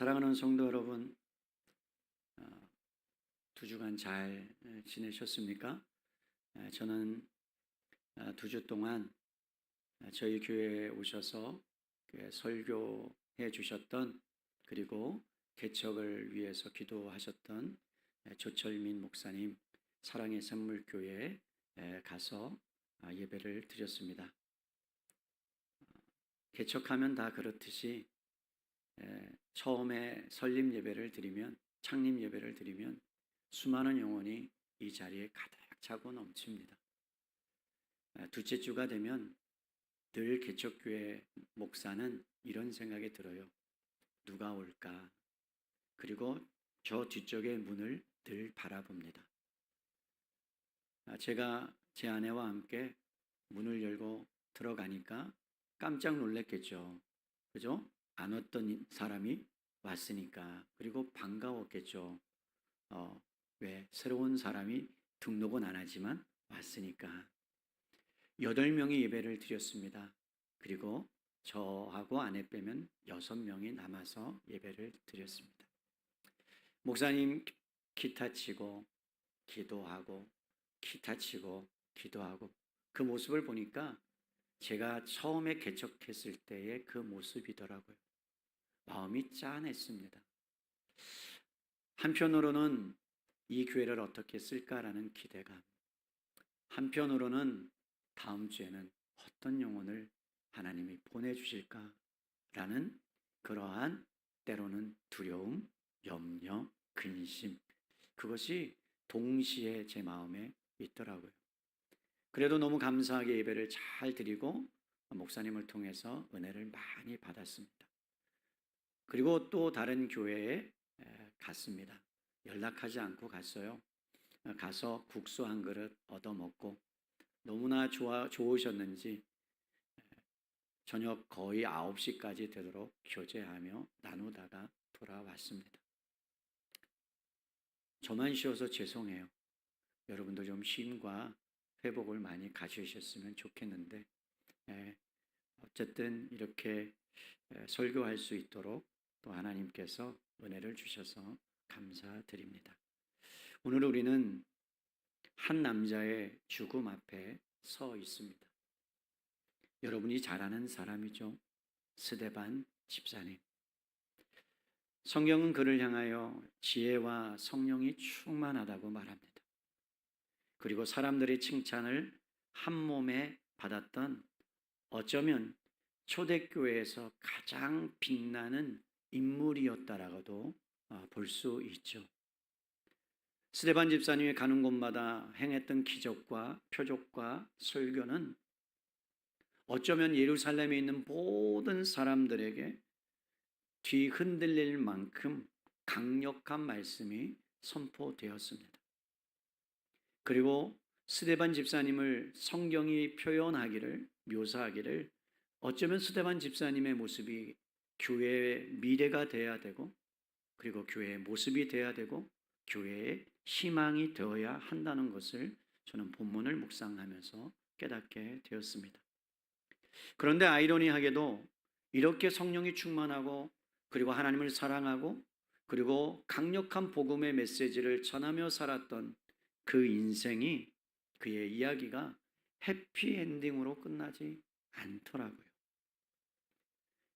사랑하는 성도 여러분, 어, 두 주간 잘 지내셨습니까? 저는 두 주 동안 저희 교회에 오셔서 설교해 주셨던, 그리고 개척을 위해서 기도하셨던 조철민 목사님 사랑의 샘물교회에 가서 예배를 드렸습니다. 개척하면 다 그렇듯이 처음에 설립 예배를 드리면, 창립 예배를 드리면 수많은 영혼이 이 자리에 가득 차고 넘칩니다. 둘째 주가 되면 늘 개척교회 목사는 이런 생각이 들어요. 누가 올까? 그리고 저 뒤쪽의 문을 늘 바라봅니다. 제가 제 아내와 함께 문을 열고 들어가니까 깜짝 놀랐겠죠. 그죠? 안 왔던 사람이 왔으니까. 그리고 반가웠겠죠. 왜? 새로운 사람이 등록은 안 하지만 왔으니까. 8명이 예배를 드렸습니다. 그리고 저하고 아내 빼면 6명이 남아서 예배를 드렸습니다. 목사님 기타 치고 기도하고, 기타 치고 기도하고, 그 모습을 보니까 제가 처음에 개척했을 때의 그 모습이더라고요. 마음이 짠했습니다. 한편으로는 이 교회를 어떻게 쓸까라는 기대감, 한편으로는 다음 주에는 어떤 영혼을 하나님이 보내주실까라는 그러한 때로는 두려움, 염려, 근심, 그것이 동시에 제 마음에 있더라고요. 그래도 너무 감사하게 예배를 잘 드리고 목사님을 통해서 은혜를 많이 받았습니다. 그리고 또 다른 교회에 갔습니다. 연락하지 않고 갔어요. 가서 국수 한 그릇 얻어먹고 너무나 좋으셨는지 저녁 거의 9시까지 되도록 교제하며 나누다가 돌아왔습니다. 저만 쉬어서 죄송해요. 여러분도 좀 쉼과 회복을 많이 가지셨으면 좋겠는데, 어쨌든 이렇게 설교할 수 있도록 또 하나님께서 은혜를 주셔서 감사드립니다. 오늘 우리는 한 남자의 죽음 앞에 서 있습니다. 여러분이 잘 아는 사람이죠. 스데반 집사님. 성경은 그를 향하여 지혜와 성령이 충만하다고 말합니다. 그리고 사람들의 칭찬을 한 몸에 받았던, 어쩌면 초대교회에서 가장 빛나는 인물이었다라고도 볼 수 있죠. 스데반 집사님이 가는 곳마다 행했던 기적과 표적과 설교는 어쩌면 예루살렘에 있는 모든 사람들에게 뒤흔들릴 만큼 강력한 말씀이 선포되었습니다. 그리고 스데반 집사님을 성경이 표현하기를, 묘사하기를, 어쩌면 스데반 집사님의 모습이 교회의 미래가 되어야 되고, 그리고 교회의 모습이 되어야 되고, 교회의 희망이 되어야 한다는 것을 저는 본문을 묵상하면서 깨닫게 되었습니다. 그런데 아이러니하게도 이렇게 성령이 충만하고, 그리고 하나님을 사랑하고, 그리고 강력한 복음의 메시지를 전하며 살았던 그 인생이, 그의 이야기가 해피엔딩으로 끝나지 않더라고요.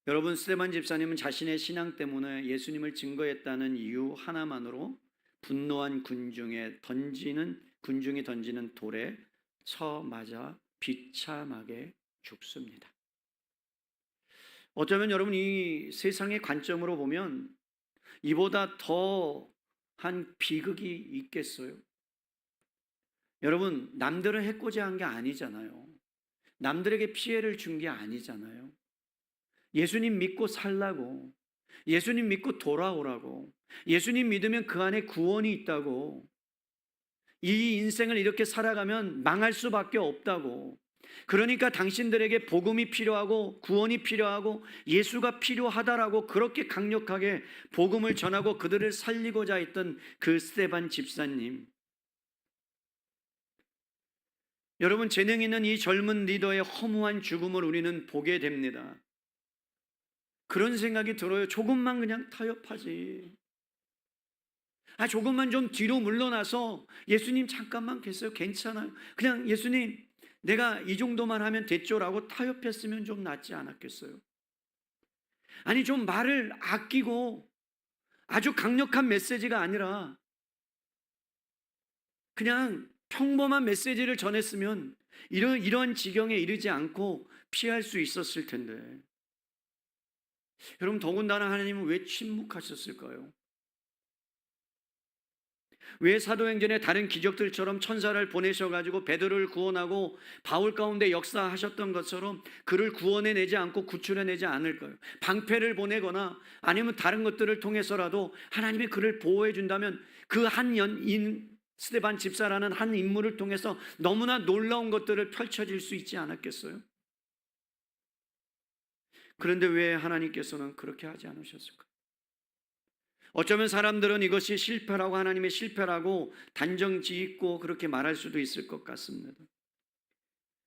여러분, 스데반 집사님은 자신의 신앙 때문에 예수님을 증거했다는 이유 하나만으로 분노한 군중이 던지는 돌에 쳐맞아 비참하게 죽습니다. 어쩌면 여러분, 이 세상의 관점으로 보면 이보다 더한 비극이 있겠어요? 여러분, 남들은 해코지 한 게 아니잖아요. 남들에게 피해를 준 게 아니잖아요. 예수님 믿고 살라고, 예수님 믿고 돌아오라고, 예수님 믿으면 그 안에 구원이 있다고, 이 인생을 이렇게 살아가면 망할 수밖에 없다고, 그러니까 당신들에게 복음이 필요하고 구원이 필요하고 예수가 필요하다라고 그렇게 강력하게 복음을 전하고 그들을 살리고자 했던 그 스데반 집사님, 여러분, 재능 있는 이 젊은 리더의 허무한 죽음을 우리는 보게 됩니다. 그런 생각이 들어요. 조금만 그냥 타협하지. 조금만 좀 뒤로 물러나서 예수님 잠깐만 계세요. 괜찮아요. 그냥 예수님 내가 이 정도만 하면 됐죠라고 타협했으면 좀 낫지 않았겠어요? 아니 좀 말을 아끼고 아주 강력한 메시지가 아니라 그냥 평범한 메시지를 전했으면 이런 지경에 이르지 않고 피할 수 있었을 텐데. 여러분 더군다나 하나님은 왜 침묵하셨을까요? 왜 사도행전의 다른 기적들처럼 천사를 보내셔가지고 베드로를 구원하고 바울 가운데 역사하셨던 것처럼 그를 구원해내지 않고 구출해내지 않을까요? 방패를 보내거나 아니면 다른 것들을 통해서라도 하나님이 그를 보호해준다면 그 한 연인 스데반 집사라는 한 인물을 통해서 너무나 놀라운 것들을 펼쳐질 수 있지 않았겠어요? 그런데 왜 하나님께서는 그렇게 하지 않으셨을까요? 어쩌면 사람들은 이것이 실패라고 하나님의 실패라고 단정 지있고 그렇게 말할 수도 있을 것 같습니다.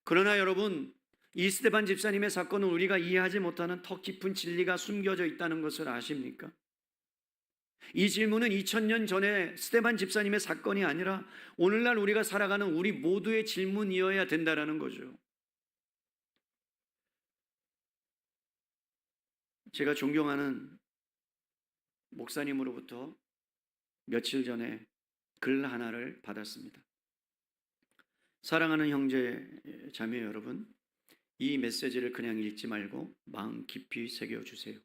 그러나 여러분, 이 스데반 집사님의 사건은 우리가 이해하지 못하는 더 깊은 진리가 숨겨져 있다는 것을 아십니까? 이 질문은 2000년 전에 스데반 집사님의 사건이 아니라 오늘날 우리가 살아가는 우리 모두의 질문이어야 된다는 거죠. 제가 존경하는 목사님으로부터 며칠 전에 글 하나를 받았습니다. 사랑하는 형제 자매 여러분, 이 메시지를 그냥 읽지 말고 마음 깊이 새겨주세요.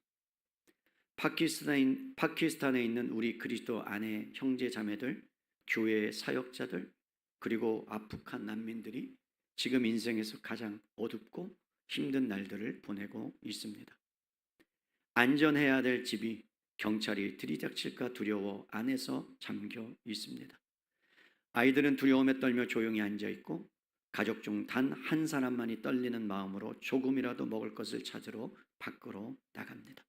파키스탄에 있는 우리 그리스도 안의 형제 자매들, 교회의 사역자들, 그리고 아프간 난민들이 지금 인생에서 가장 어둡고 힘든 날들을 보내고 있습니다. 안전해야 될 집이 경찰이 들이닥칠까 두려워 안에서 잠겨 있습니다. 아이들은 두려움에 떨며 조용히 앉아 있고 가족 중 단 한 사람만이 떨리는 마음으로 조금이라도 먹을 것을 찾으러 밖으로 나갑니다.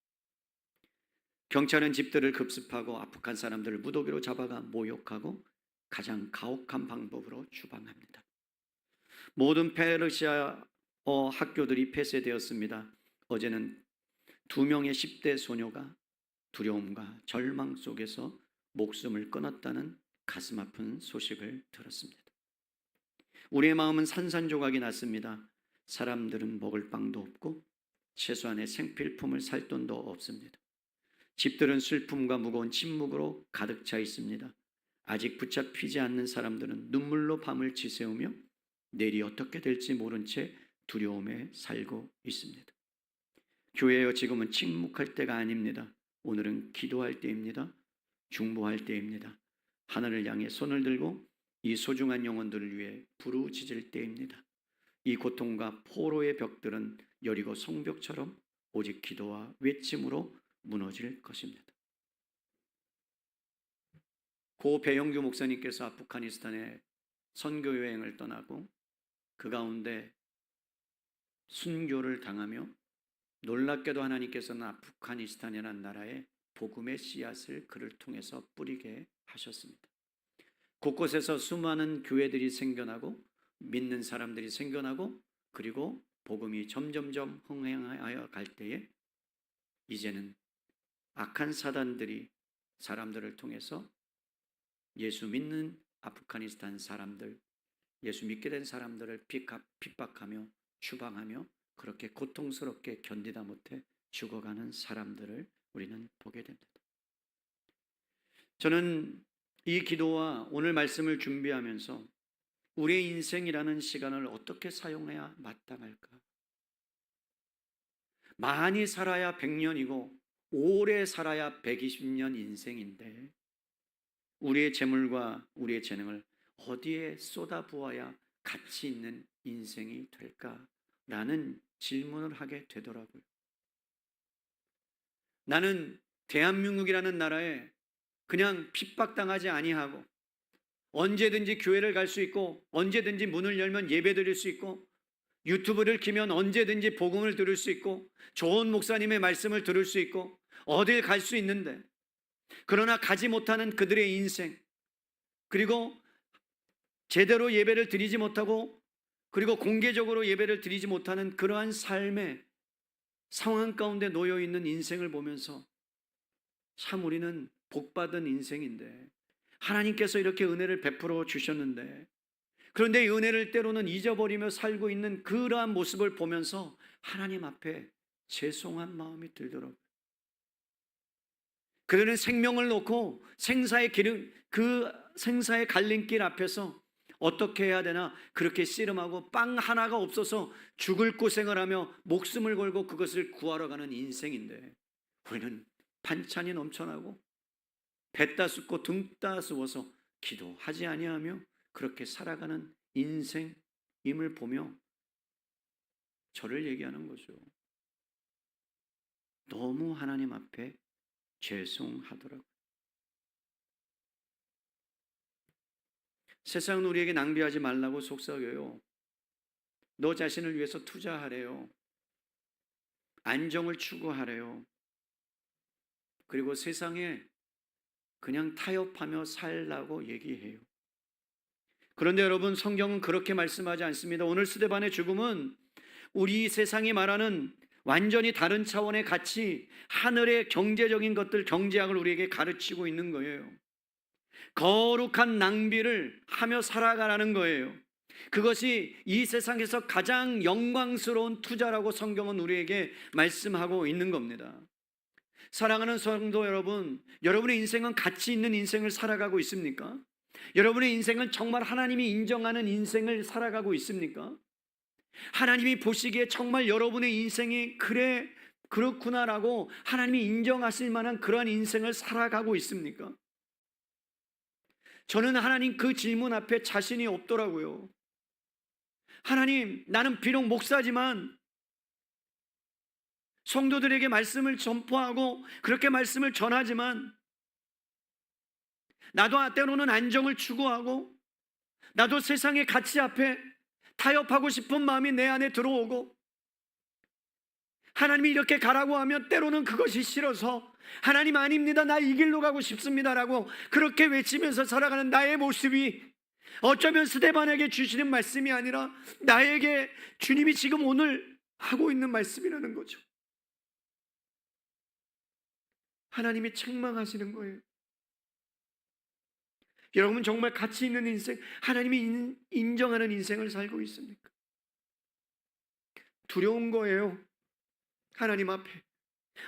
경찰은 집들을 급습하고 아프간 사람들을 무더기로 잡아가 모욕하고 가장 가혹한 방법으로 추방합니다. 모든 페르시아어 학교들이 폐쇄되었습니다. 어제는 2명의 10대 소녀가 두려움과 절망 속에서 목숨을 끊었다는 가슴 아픈 소식을 들었습니다. 우리의 마음은 산산조각이 났습니다. 사람들은 먹을 빵도 없고 최소한의 생필품을 살 돈도 없습니다. 집들은 슬픔과 무거운 침묵으로 가득 차 있습니다. 아직 붙잡히지 않는 사람들은 눈물로 밤을 지새우며 내일이 어떻게 될지 모른 채 두려움에 살고 있습니다. 교회여, 지금은 침묵할 때가 아닙니다. 오늘은 기도할 때입니다. 중보할 때입니다. 하늘을 향해 손을 들고 이 소중한 영혼들을 위해 부르짖을 때입니다. 이 고통과 포로의 벽들은 여리고 성벽처럼 오직 기도와 외침으로 무너질 것입니다. 고 배영규 목사님께서 아프가니스탄에 선교 여행을 떠나고 그 가운데 순교를 당하며 놀랍게도 하나님께서는 아프가니스탄이라는 나라에 복음의 씨앗을 그를 통해서 뿌리게 하셨습니다. 곳곳에서 수많은 교회들이 생겨나고 믿는 사람들이 생겨나고 그리고 복음이 점점점 흥행하여 갈 때에 이제는 악한 사단들이 사람들을 통해서 예수 믿는 아프가니스탄 사람들, 예수 믿게 된 사람들을 핍박하며 추방하며 그렇게 고통스럽게 견디다 못해 죽어가는 사람들을 우리는 보게 됩니다. 저는 이 기도와 오늘 말씀을 준비하면서 우리의 인생이라는 시간을 어떻게 사용해야 마땅할까? 많이 살아야 100년이고 오래 살아야 120년 인생인데 우리의 재물과 우리의 재능을 어디에 쏟아부어야 가치 있는 인생이 될까라는 질문을 하게 되더라고요. 나는 대한민국이라는 나라에 그냥 핍박당하지 아니하고 언제든지 교회를 갈 수 있고 언제든지 문을 열면 예배드릴 수 있고 유튜브를 키면 언제든지 복음을 들을 수 있고 좋은 목사님의 말씀을 들을 수 있고 어딜 갈 수 있는데, 그러나 가지 못하는 그들의 인생, 그리고 제대로 예배를 드리지 못하고 그리고 공개적으로 예배를 드리지 못하는 그러한 삶에 상황 가운데 놓여 있는 인생을 보면서 참 우리는 복받은 인생인데, 하나님께서 이렇게 은혜를 베풀어 주셨는데, 그런데 이 은혜를 때로는 잊어버리며 살고 있는 그러한 모습을 보면서 하나님 앞에 죄송한 마음이 들더라고요. 그들은 생명을 놓고 생사의 길, 그 생사의 갈림길 앞에서 어떻게 해야 되나 그렇게 씨름하고 빵 하나가 없어서 죽을 고생을 하며 목숨을 걸고 그것을 구하러 가는 인생인데, 우리는 반찬이 넘쳐나고 배 따숩고 등 따스워서 기도하지 아니하며 그렇게 살아가는 인생임을 보며 저를 얘기하는 거죠. 너무 하나님 앞에 죄송하더라고요. 세상은 우리에게 낭비하지 말라고 속삭여요. 너 자신을 위해서 투자하래요. 안정을 추구하래요. 그리고 세상에 그냥 타협하며 살라고 얘기해요. 그런데 여러분, 성경은 그렇게 말씀하지 않습니다. 오늘 스데반의 죽음은 우리 세상이 말하는 완전히 다른 차원의 가치, 하늘의 경제적인 것들, 경제학을 우리에게 가르치고 있는 거예요. 거룩한 낭비를 하며 살아가라는 거예요. 그것이 이 세상에서 가장 영광스러운 투자라고 성경은 우리에게 말씀하고 있는 겁니다. 사랑하는 성도 여러분, 여러분의 인생은 가치 있는 인생을 살아가고 있습니까? 여러분의 인생은 정말 하나님이 인정하는 인생을 살아가고 있습니까? 하나님이 보시기에 정말 여러분의 인생이 그래 그렇구나라고 하나님이 인정하실 만한 그러한 인생을 살아가고 있습니까? 저는 하나님 그 질문 앞에 자신이 없더라고요. 하나님, 나는 비록 목사지만 성도들에게 말씀을 전포하고 그렇게 말씀을 전하지만, 나도 때로는 안정을 추구하고 나도 세상의 가치 앞에 타협하고 싶은 마음이 내 안에 들어오고, 하나님이 이렇게 가라고 하면 때로는 그것이 싫어서 하나님 아닙니다, 나 이 길로 가고 싶습니다라고 그렇게 외치면서 살아가는 나의 모습이 어쩌면 스데반에게 주시는 말씀이 아니라 나에게 주님이 지금 오늘 하고 있는 말씀이라는 거죠. 하나님이 책망하시는 거예요. 여러분, 정말 가치 있는 인생, 하나님이 인정하는 인생을 살고 있습니까? 두려운 거예요. 하나님 앞에,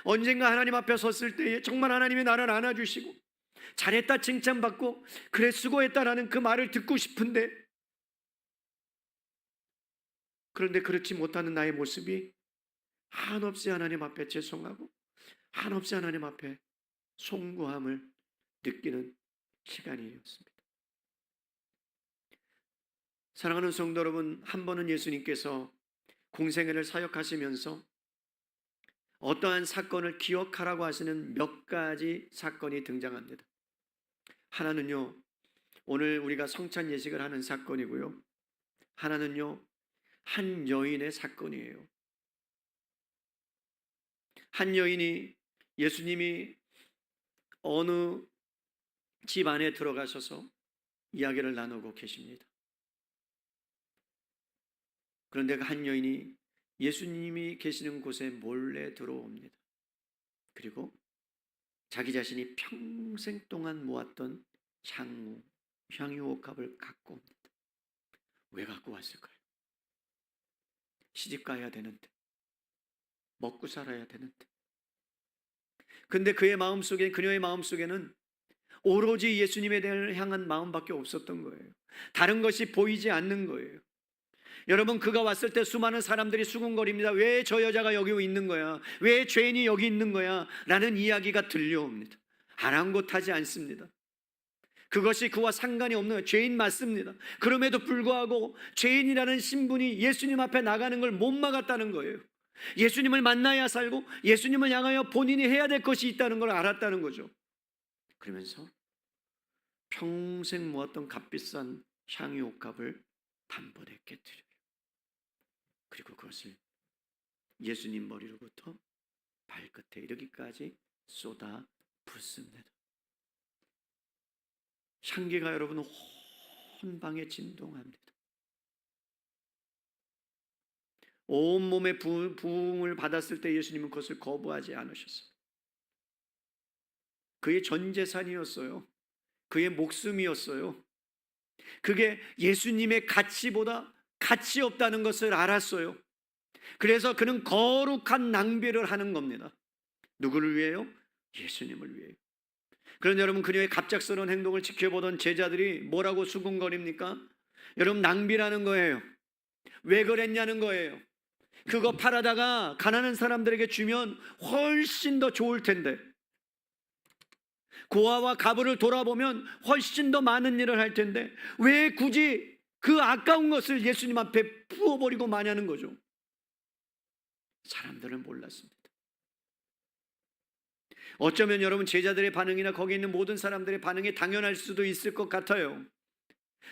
언젠가 하나님 앞에 섰을 때에 정말 하나님이 나를 안아주시고 잘했다 칭찬받고 그래 수고했다라는 그 말을 듣고 싶은데, 그런데 그렇지 못하는 나의 모습이 한없이 하나님 앞에 죄송하고 한없이 하나님 앞에 송구함을 느끼는 시간이었습니다. 사랑하는 성도 여러분, 한 번은 예수님께서 공생애를 사역하시면서 어떠한 사건을 기억하라고 하시는 몇 가지 사건이 등장합니다. 하나는요, 오늘 우리가 성찬 예식을 하는 사건이고요, 하나는요, 한 여인의 사건이에요. 한 여인이 예수님이 어느 집 안에 들어가셔서 이야기를 나누고 계십니다. 그런데 그 한 여인이 예수님이 계시는 곳에 몰래 들어옵니다. 그리고 자기 자신이 평생 동안 모았던 향유옥합을 갖고 옵니다. 왜 갖고 왔을까요? 시집 가야 되는데, 먹고 살아야 되는데. 근데 그의 마음속에, 그녀의 마음속에는 오로지 예수님에 대해 향한 마음밖에 없었던 거예요. 다른 것이 보이지 않는 거예요. 여러분, 그가 왔을 때 수많은 사람들이 수군거립니다. 왜 저 여자가 여기 있는 거야? 왜 죄인이 여기 있는 거야? 라는 이야기가 들려옵니다. 아랑곳하지 않습니다. 그것이 그와 상관이 없는 거예요. 죄인 맞습니다. 그럼에도 불구하고 죄인이라는 신분이 예수님 앞에 나가는 걸 못 막았다는 거예요. 예수님을 만나야 살고 예수님을 향하여 본인이 해야 될 것이 있다는 걸 알았다는 거죠. 그러면서 평생 모았던 값비싼 향유옥합을 단번에 깨뜨려요. 그리고 그것을 예수님 머리로부터 발끝에 이르기까지 쏟아 붓습니다. 향기가 여러분 온 방에 진동합니다. 온몸에 부흥을 받았을 때 예수님은 그것을 거부하지 않으셨어요. 그의 전 재산이었어요. 그의 목숨이었어요. 그게 예수님의 가치보다 가치 없다는 것을 알았어요. 그래서 그는 거룩한 낭비를 하는 겁니다. 누구를 위해요? 예수님을 위해요. 그런데 여러분, 그녀의 갑작스러운 행동을 지켜보던 제자들이 뭐라고 수군거립니까? 여러분, 낭비라는 거예요. 왜 그랬냐는 거예요. 그거 팔아다가 가난한 사람들에게 주면 훨씬 더 좋을 텐데, 고아와 가부를 돌아보면 훨씬 더 많은 일을 할 텐데 왜 굳이 그 아까운 것을 예수님 앞에 부어버리고 마냐는 거죠. 사람들은 몰랐습니다. 어쩌면 여러분, 제자들의 반응이나 거기 있는 모든 사람들의 반응이 당연할 수도 있을 것 같아요.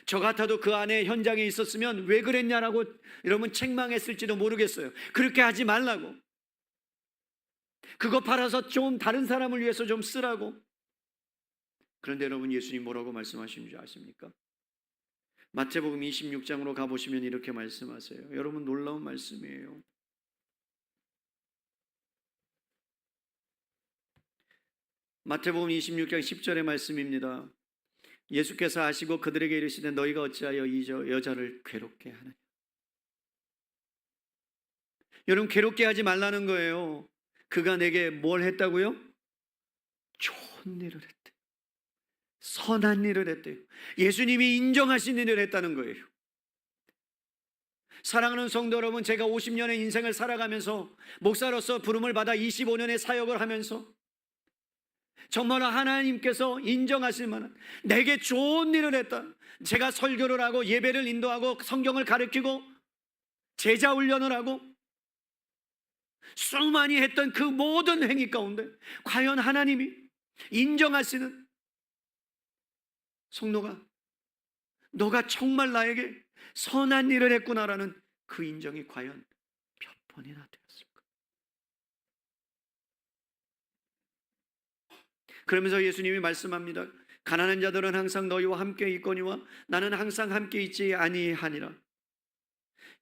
저 같아도 그 안에 현장에 있었으면 왜 그랬냐라고 여러분 책망했을지도 모르겠어요. 그렇게 하지 말라고, 그거 팔아서 좀 다른 사람을 위해서 좀 쓰라고. 그런데 여러분, 예수님 뭐라고 말씀하시는 줄 아십니까? 마태복음 26장으로 가보시면 이렇게 말씀하세요. 여러분, 놀라운 말씀이에요. 마태복음 26장 10절의 말씀입니다. 예수께서 아시고 그들에게 이르시되 너희가 어찌하여 이 여자를 괴롭게 하느냐. 여러분, 괴롭게 하지 말라는 거예요. 그가 내게 뭘 했다고요? 좋은 일을 했대요. 선한 일을 했대요. 예수님이 인정하신 일을 했다는 거예요. 사랑하는 성도 여러분, 제가 50년의 인생을 살아가면서 목사로서 부름을 받아 25년의 사역을 하면서 정말 하나님께서 인정하실 만한 내게 좋은 일을 했다. 제가 설교를 하고 예배를 인도하고 성경을 가르치고 제자 훈련을 하고 수많이 했던 그 모든 행위 가운데 과연 하나님이 인정하시는, 성도가 너가 정말 나에게 선한 일을 했구나라는 그 인정이 과연 몇 번이나 되었을까? 그러면서 예수님이 말씀합니다. 가난한 자들은 항상 너희와 함께 있거니와 나는 항상 함께 있지 아니하니라.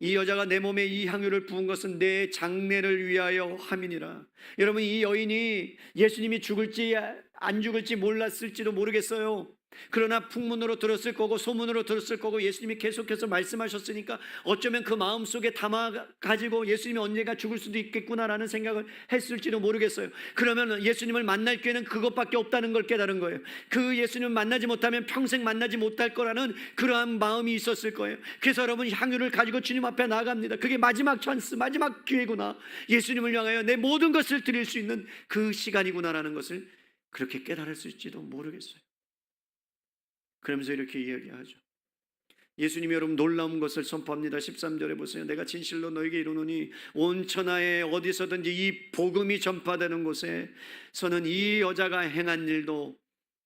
이 여자가 내 몸에 이 향유를 부은 것은 내 장례를 위하여 함이니라. 여러분, 이 여인이 예수님이 죽을지 안 죽을지 몰랐을지도 모르겠어요. 그러나 풍문으로 들었을 거고 소문으로 들었을 거고 예수님이 계속해서 말씀하셨으니까 어쩌면 그 마음속에 담아가지고 예수님이 언젠가 죽을 수도 있겠구나라는 생각을 했을지도 모르겠어요. 그러면 예수님을 만날 기회는 그것밖에 없다는 걸 깨달은 거예요. 그 예수님을 만나지 못하면 평생 만나지 못할 거라는 그러한 마음이 있었을 거예요. 그래서 여러분, 향유를 가지고 주님 앞에 나갑니다. 그게 마지막 찬스, 마지막 기회구나. 예수님을 향하여 내 모든 것을 드릴 수 있는 그 시간이구나라는 것을 그렇게 깨달았을지도 모르겠어요. 그러면서 이렇게 이야기하죠. 예수님이 여러분 놀라운 것을 선포합니다. 13절에 보세요. 내가 진실로 너에게 이르노니 온 천하에 어디서든지 이 복음이 전파되는 곳에서는 이 여자가 행한 일도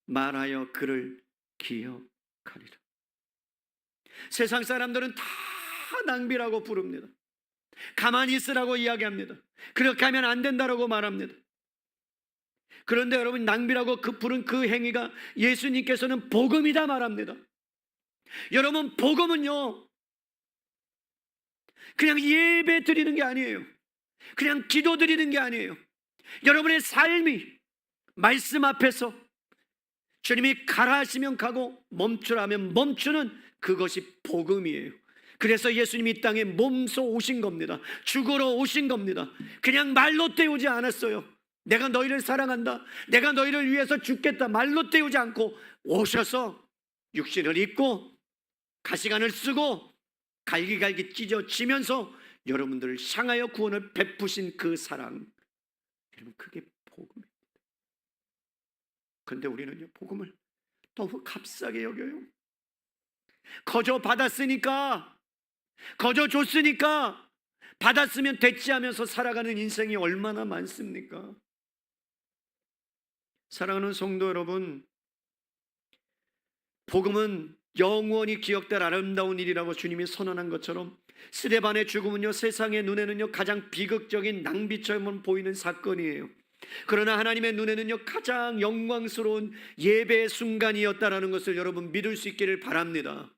말하여 그를 기억하리라. 세상 사람들은 다 낭비라고 부릅니다. 가만히 있으라고 이야기합니다. 그렇게 하면 안 된다라고 말합니다. 그런데 여러분, 낭비라고 부른 그 행위가 예수님께서는 복음이다 말합니다. 여러분, 복음은요 그냥 예배 드리는 게 아니에요. 그냥 기도 드리는 게 아니에요. 여러분의 삶이 말씀 앞에서 주님이 가라 하시면 가고 멈추라 하면 멈추는 그것이 복음이에요. 그래서 예수님이 이 땅에 몸소 오신 겁니다. 죽으러 오신 겁니다. 그냥 말로 때우지 않았어요. 내가 너희를 사랑한다, 내가 너희를 위해서 죽겠다 말로 때우지 않고 오셔서 육신을 입고 가시관을 쓰고 갈기갈기 찢어지면서 여러분들을 향하여 구원을 베푸신 그 사랑, 여러분, 그게 복음입니다. 그런데 우리는요, 복음을 너무 값싸게 여겨요. 거저 받았으니까, 거저 줬으니까 받았으면 됐지 하면서 살아가는 인생이 얼마나 많습니까? 사랑하는 성도 여러분, 복음은 영원히 기억될 아름다운 일이라고 주님이 선언한 것처럼 스데반의 죽음은요, 세상의 눈에는요 가장 비극적인 낭비처럼 보이는 사건이에요. 그러나 하나님의 눈에는요 가장 영광스러운 예배의 순간이었다라는 것을 여러분 믿을 수 있기를 바랍니다.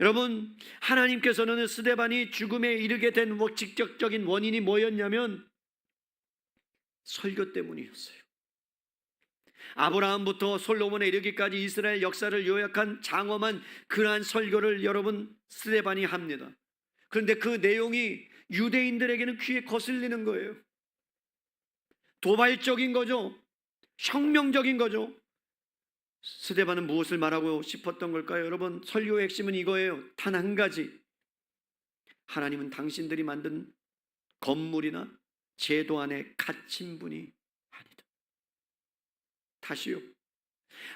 여러분, 하나님께서는 스데반이 죽음에 이르게 된 직접적인 원인이 뭐였냐면 설교 때문이었어요. 아브라함부터 솔로몬에 이르기까지 이스라엘 역사를 요약한 장엄한 그러한 설교를 여러분 스데반이 합니다. 그런데 그 내용이 유대인들에게는 귀에 거슬리는 거예요. 도발적인 거죠. 혁명적인 거죠. 스데반은 무엇을 말하고 싶었던 걸까요? 여러분, 설교의 핵심은 이거예요. 단 한 가지. 하나님은 당신들이 만든 건물이나 제도 안에 갇힌 분이 아니다. 다시요.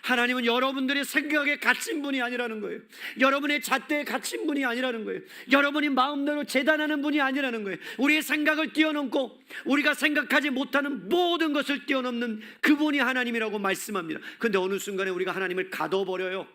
하나님은 여러분들의 생각에 갇힌 분이 아니라는 거예요. 여러분의 잣대에 갇힌 분이 아니라는 거예요. 여러분이 마음대로 재단하는 분이 아니라는 거예요. 우리의 생각을 뛰어넘고 우리가 생각하지 못하는 모든 것을 뛰어넘는 그분이 하나님이라고 말씀합니다. 그런데 어느 순간에 우리가 하나님을 가둬버려요.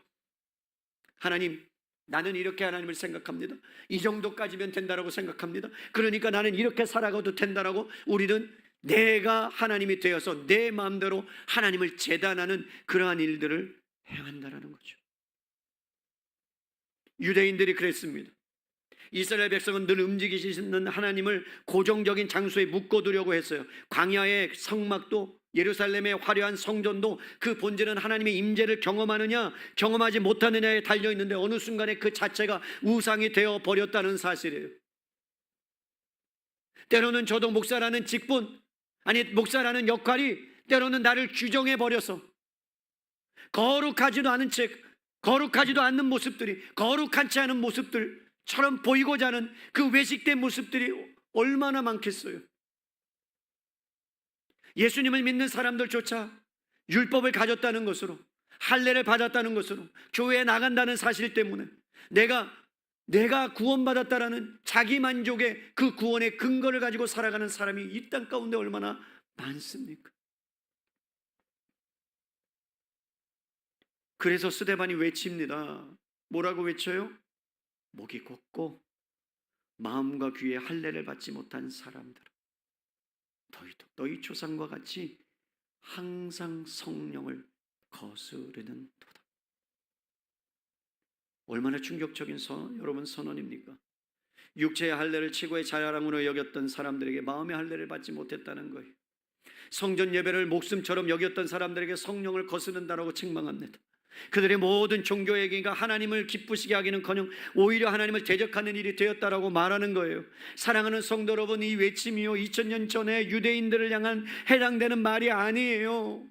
하나님, 나는 이렇게 하나님을 생각합니다. 이 정도까지면 된다라고 생각합니다. 그러니까 나는 이렇게 살아가도 된다라고 우리는 내가 하나님이 되어서 내 마음대로 하나님을 재단하는 그러한 일들을 행한다라는 거죠. 유대인들이 그랬습니다. 이스라엘 백성은 늘 움직이시는 하나님을 고정적인 장소에 묶어두려고 했어요. 광야의 성막도 예루살렘의 화려한 성전도 그 본질은 하나님의 임재를 경험하느냐 경험하지 못하느냐에 달려있는데 어느 순간에 그 자체가 우상이 되어 버렸다는 사실이에요. 때로는 저도 목사라는 직분, 아니 목사라는 역할이 때로는 나를 규정해 버려서 거룩하지도 않은 채 거룩하지도 않는 모습들이 거룩하지 않은 모습들처럼 보이고자 하는 그 외식된 모습들이 얼마나 많겠어요. 예수님을 믿는 사람들조차 율법을 가졌다는 것으로 할례를 받았다는 것으로 교회에 나간다는 사실 때문에 내가 구원받았다라는 자기 만족의 그 구원의 근거를 가지고 살아가는 사람이 이 땅 가운데 얼마나 많습니까? 그래서 스데반이 외칩니다. 뭐라고 외쳐요? 목이 곧고 마음과 귀에 할례를 받지 못한 사람들, 너희도 너희 조상과 같이 항상 성령을 거스르는 도다. 얼마나 충격적인 여러분 선언입니까? 육체의 할례를 최고의 자랑으로 여겼던 사람들에게 마음의 할례를 받지 못했다는 거예요. 성전 예배를 목숨처럼 여겼던 사람들에게 성령을 거스른다라고 책망합니다. 그들의 모든 종교행위가 하나님을 기쁘시게 하기는커녕 오히려 하나님을 대적하는 일이 되었다라고 말하는 거예요. 사랑하는 성도 여러분, 이 외침이요 2000년 전에 유대인들을 향한 해당되는 말이 아니에요.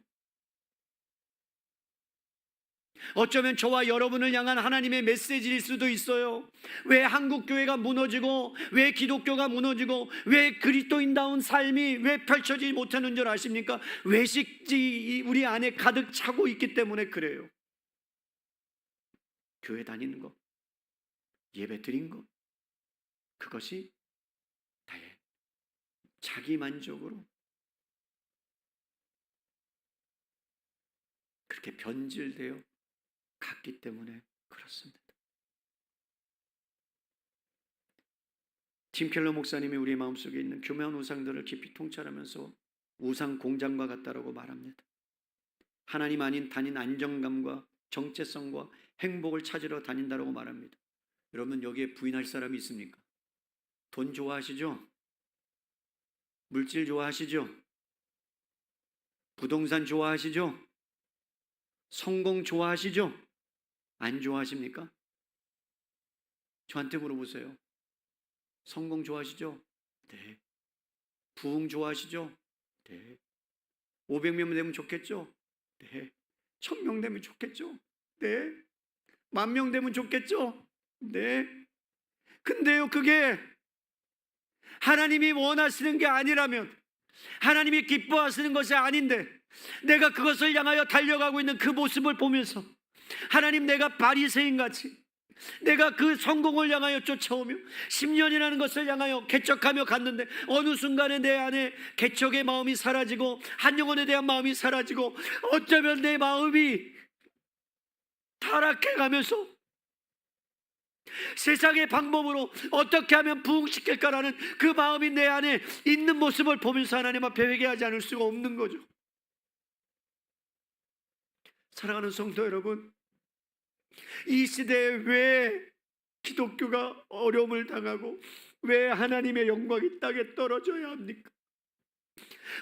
어쩌면 저와 여러분을 향한 하나님의 메시지일 수도 있어요. 왜 한국교회가 무너지고 왜 기독교가 무너지고 왜 그리스도인다운 삶이 왜 펼쳐지지 못하는 줄 아십니까? 외식지 우리 안에 가득 차고 있기 때문에 그래요. 교회 다니는 것, 예배 드린 것, 그것이 나의 자기 만족으로 그렇게 변질되어 갔기 때문에 그렇습니다. 팀 켈러 목사님이 우리의 마음속에 있는 교묘한 우상들을 깊이 통찰하면서 우상 공장과 같다라고 말합니다. 하나님 아닌 단인 안정감과 정체성과 행복을 찾으러 다닌다라고 말합니다. 여러분, 여기에 부인할 사람이 있습니까? 돈 좋아하시죠? 물질 좋아하시죠? 부동산 좋아하시죠? 성공 좋아하시죠? 안 좋아하십니까? 저한테 물어보세요. 성공 좋아하시죠? 네. 부흥 좋아하시죠? 네. 500명 되면 좋겠죠? 네. 1000명 되면 좋겠죠? 네. 10,000명 되면 좋겠죠? 네. 근데요, 그게 하나님이 원하시는 게 아니라면, 하나님이 기뻐하시는 것이 아닌데 내가 그것을 향하여 달려가고 있는 그 모습을 보면서 하나님, 내가 바리새인같이 내가 그 성공을 향하여 쫓아오며 10년이라는 것을 향하여 개척하며 갔는데 어느 순간에 내 안에 개척의 마음이 사라지고 한 영혼에 대한 마음이 사라지고 어쩌면 내 마음이 타락해가면서 세상의 방법으로 어떻게 하면 부흥시킬까라는 그 마음이 내 안에 있는 모습을 보면서 하나님 앞에 회개하지 않을 수가 없는 거죠. 사랑하는 성도 여러분, 이 시대에 왜 기독교가 어려움을 당하고 왜 하나님의 영광이 땅에 떨어져야 합니까?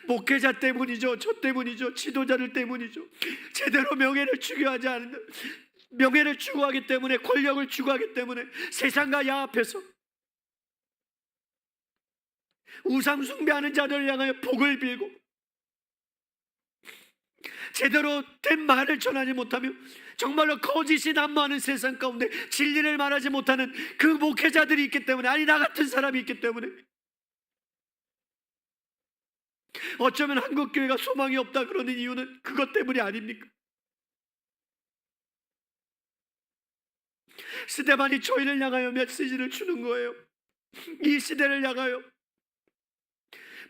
목회자 때문이죠. 저 때문이죠. 지도자들 때문이죠. 제대로 명예를 추구하지 않는, 명예를 추구하기 때문에, 권력을 추구하기 때문에 세상과 야합해서 우상 숭배하는 자들을 향하여 복을 빌고 제대로 된 말을 전하지 못하며 정말로 거짓이 난무하는 세상 가운데 진리를 말하지 못하는 그 목회자들이 있기 때문에, 아니 나 같은 사람이 있기 때문에, 어쩌면 한국교회가 소망이 없다 그러는 이유는 그것 때문이 아닙니까? 스데반이 저희를 향하여 메시지를 주는 거예요. 이 시대를 향하여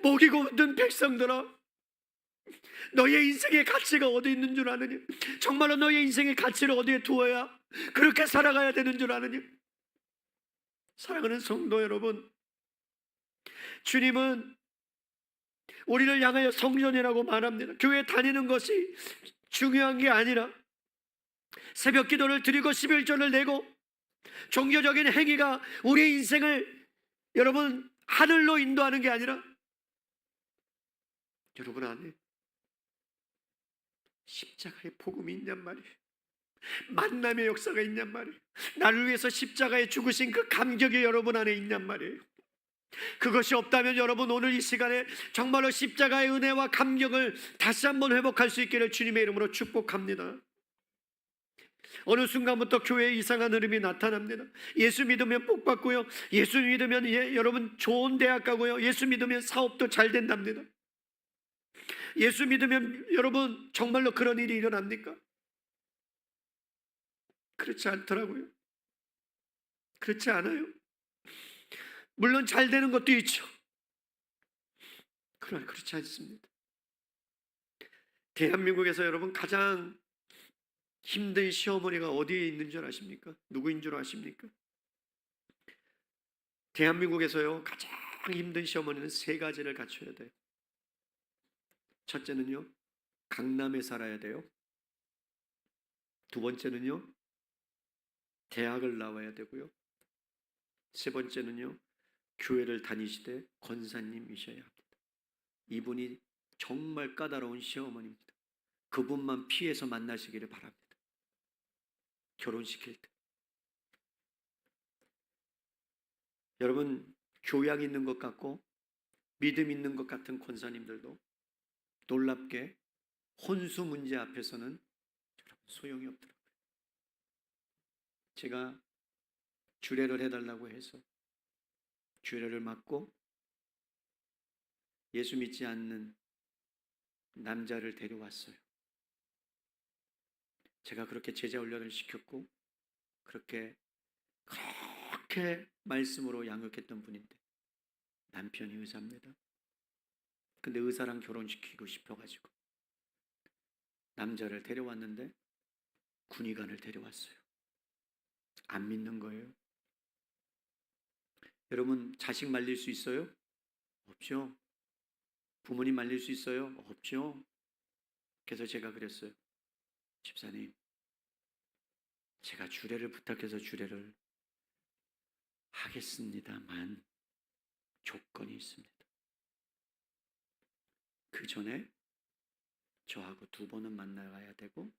목이 고든 백성들아, 너의 인생의 가치가 어디 있는 줄 아느냐? 정말로 너의 인생의 가치를 어디에 두어야 그렇게 살아가야 되는 줄 아느냐? 사랑하는 성도 여러분, 주님은 우리를 향하여 성전이라고 말합니다. 교회 다니는 것이 중요한 게 아니라 새벽 기도를 드리고 11조를 내고 종교적인 행위가 우리의 인생을 여러분 하늘로 인도하는 게 아니라 여러분 안에 십자가의 복음이 있냔 말이에요. 만남의 역사가 있냔 말이에요. 나를 위해서 십자가에 죽으신 그 감격이 여러분 안에 있냔 말이에요. 그것이 없다면 여러분 오늘 이 시간에 정말로 십자가의 은혜와 감격을 다시 한번 회복할 수 있기를 주님의 이름으로 축복합니다. 어느 순간부터 교회에 이상한 흐름이 나타납니다. 예수 믿으면 복 받고요, 예수 믿으면 여러분 좋은 대학 가고요, 예수 믿으면 사업도 잘 된답니다. 예수 믿으면 여러분 정말로 그런 일이 일어납니까? 그렇지 않더라고요. 그렇지 않아요. 물론 잘 되는 것도 있죠. 그러나 그렇지 않습니다. 대한민국에서 여러분 가장 힘든 시어머니가 어디에 있는 줄 아십니까? 누구인 줄 아십니까? 대한민국에서요 가장 힘든 시어머니는 세 가지를 갖춰야 돼요. 첫째는요, 강남에 살아야 돼요. 두 번째는요, 대학을 나와야 되고요. 세 번째는요, 교회를 다니시되 권사님이셔야 합니다. 이분이 정말 까다로운 시어머니입니다. 그분만 피해서 만나시기를 바랍니다. 결혼시킬 때 여러분 교양 있는 것 같고 믿음 있는 것 같은 권사님들도 놀랍게 혼수 문제 앞에서는 소용이 없더라고요. 제가 주례를 해달라고 해서 주례를 맡고 예수 믿지 않는 남자를 데려왔어요. 제가 그렇게 제자 훈련을 시켰고 그렇게 말씀으로 양육했던 분인데 남편이 의사입니다. 근데 의사랑 결혼시키고 싶어가지고 남자를 데려왔는데 군의관을 데려왔어요. 안 믿는 거예요. 여러분 자식 말릴 수 있어요? 없죠. 부모님 말릴 수 있어요? 없죠. 그래서 제가 그랬어요. 집사님, 제가 주례를 부탁해서 주례를 하겠습니다만 조건이 있습니다. 그 전에 저하고 2번은 만나야 되고,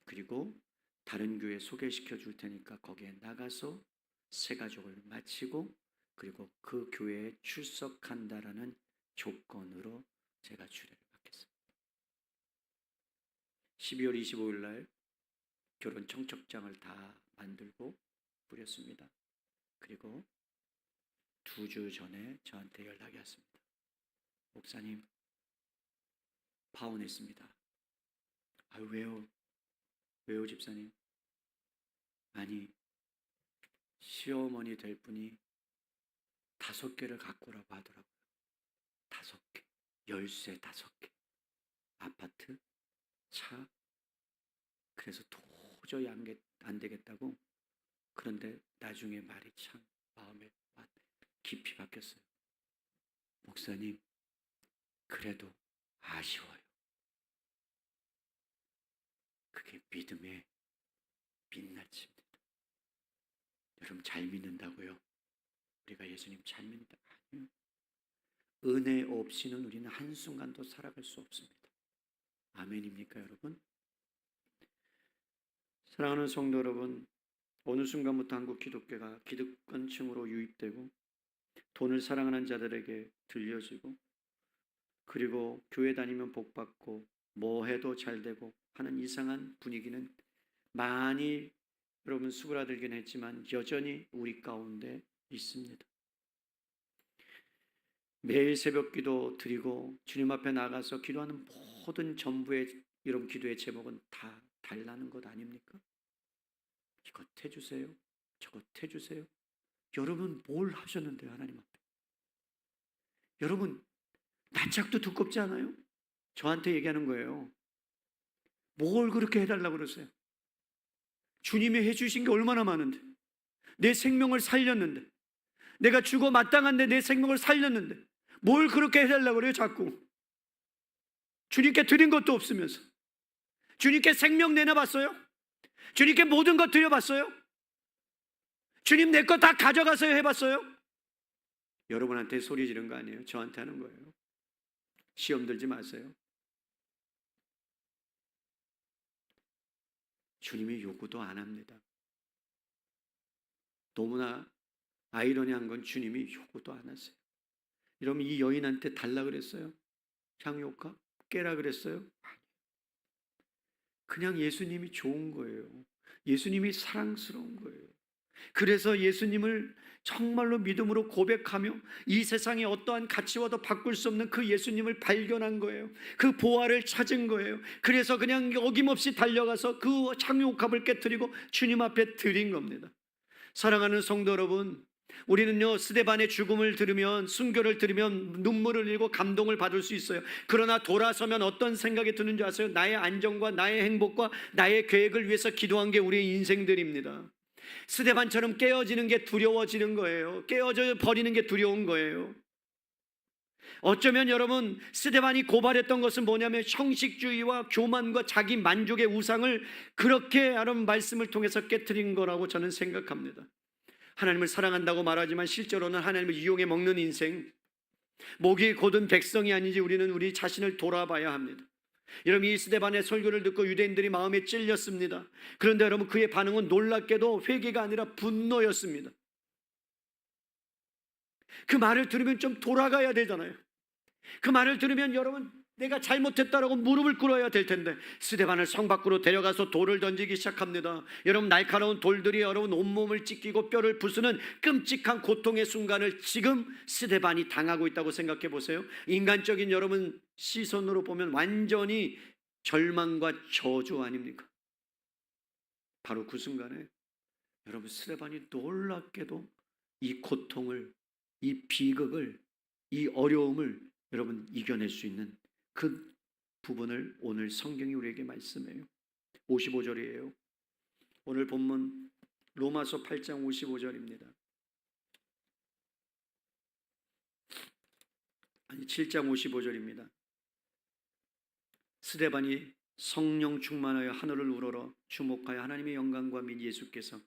그리고 다른 교회 소개시켜 줄 테니까 거기에 나가서 새 가족을 마치고 그리고 그 교회에 출석한다라는 조건으로 제가 주례를 받겠습니다. 12월 25일 날 결혼 청첩장을 다 만들고 뿌렸습니다. 그리고 2주 전에 저한테 연락이 왔습니다. 목사님, 파혼했습니다. 아, 왜요? 왜요, 집사님? 아니, 시어머니 될 분이 5개를 갖고 오라고 하더라고요. 5개, 열쇠 5개, 아파트, 차. 그래서 도저히 안 되겠다고. 그런데 나중에 말이 참 마음에 깊이 박혔어요. 목사님, 그래도 아쉬워요. 그게 믿음의 빛날입니다. 여러분 잘 믿는다고요? 우리가 예수님 잘 믿는다? 아니요. 은혜 없이는 우리는 한순간도 살아갈 수 없습니다. 아멘입니까 여러분? 사랑하는 성도 여러분, 어느 순간부터 한국 기독교가 기득권층으로 유입되고 돈을 사랑하는 자들에게 들려지고, 그리고 교회 다니면 복받고 뭐 해도 잘 되고 하는 이상한 분위기는 많이 여러분 수그라들긴 했지만 여전히 우리 가운데 있습니다. 매일 새벽 기도 드리고 주님 앞에 나가서 기도하는 모든 전부의 여러분 기도의 제목은 다 달라는 것 아닙니까? 이것 해주세요, 저것 해주세요. 여러분 뭘 하셨는데요 하나님 앞에? 여러분 낯짝도 두껍지 않아요? 저한테 얘기하는 거예요. 뭘 그렇게 해달라고 그러세요? 주님이 해주신 게 얼마나 많은데, 내 생명을 살렸는데, 내가 죽어 마땅한데 내 생명을 살렸는데 뭘 그렇게 해달라고 그래요 자꾸? 주님께 드린 것도 없으면서. 주님께 생명 내놔봤어요? 주님께 모든 것 드려봤어요? 주님 내 거 다 가져가서요 해봤어요? 여러분한테 소리 지른 거 아니에요? 저한테 하는 거예요. 시험 들지 마세요. 주님이 요구도 안 합니다. 너무나 아이러니한 건 주님이 요구도 안 하세요. 여러분 이 여인한테 달라 그랬어요? 향유옥합? 깨라 그랬어요? 그냥 예수님이 좋은 거예요. 예수님이 사랑스러운 거예요. 그래서 예수님을 정말로 믿음으로 고백하며 이 세상의 어떠한 가치와도 바꿀 수 없는 그 예수님을 발견한 거예요. 그 보화를 찾은 거예요. 그래서 그냥 어김없이 달려가서 그 향유옥합을 깨뜨리고 주님 앞에 드린 겁니다. 사랑하는 성도 여러분, 우리는요 스데반의 죽음을 들으면, 순교를 들으면 눈물을 흘리고 감동을 받을 수 있어요. 그러나 돌아서면 어떤 생각이 드는 줄 아세요? 나의 안정과 나의 행복과 나의 계획을 위해서 기도한 게 우리의 인생들입니다. 스데반처럼 깨어지는 게 두려워지는 거예요. 깨어져 버리는 게 두려운 거예요. 어쩌면 여러분 스데반이 고발했던 것은 뭐냐면 형식주의와 교만과 자기 만족의 우상을 그렇게 여러분 말씀을 통해서 깨트린 거라고 저는 생각합니다. 하나님을 사랑한다고 말하지만 실제로는 하나님을 이용해 먹는 인생, 목이 곧은 백성이 아닌지 우리는 우리 자신을 돌아봐야 합니다. 여러분 이 스데반의 설교를 듣고 유대인들이 마음에 찔렸습니다. 그런데 여러분 그의 반응은 놀랍게도 회개가 아니라 분노였습니다. 그 말을 들으면 좀 돌아가야 되잖아요. 그 말을 들으면 여러분 내가 잘못했다라고 무릎을 꿇어야 될 텐데 스데반을 성 밖으로 데려가서 돌을 던지기 시작합니다. 여러분 날카로운 돌들이 여러분 온몸을 찢기고 뼈를 부수는 끔찍한 고통의 순간을 지금 스데반이 당하고 있다고 생각해 보세요. 인간적인 여러분 시선으로 보면 완전히 절망과 저주 아닙니까? 바로 그 순간에 여러분 스데반이 놀랍게도 이 고통을, 이 비극을, 이 어려움을 여러분 이겨낼 수 있는 그 부분을 오늘 성경이 우리에게 말씀해요. 55절이에요. 오늘 본문 로마서 8장 55절입니다. 아니 7장 55절입니다. 스데반이 성령 충만하여 하늘을 우러러 주목하여 하나님의 영광과 및 예수께서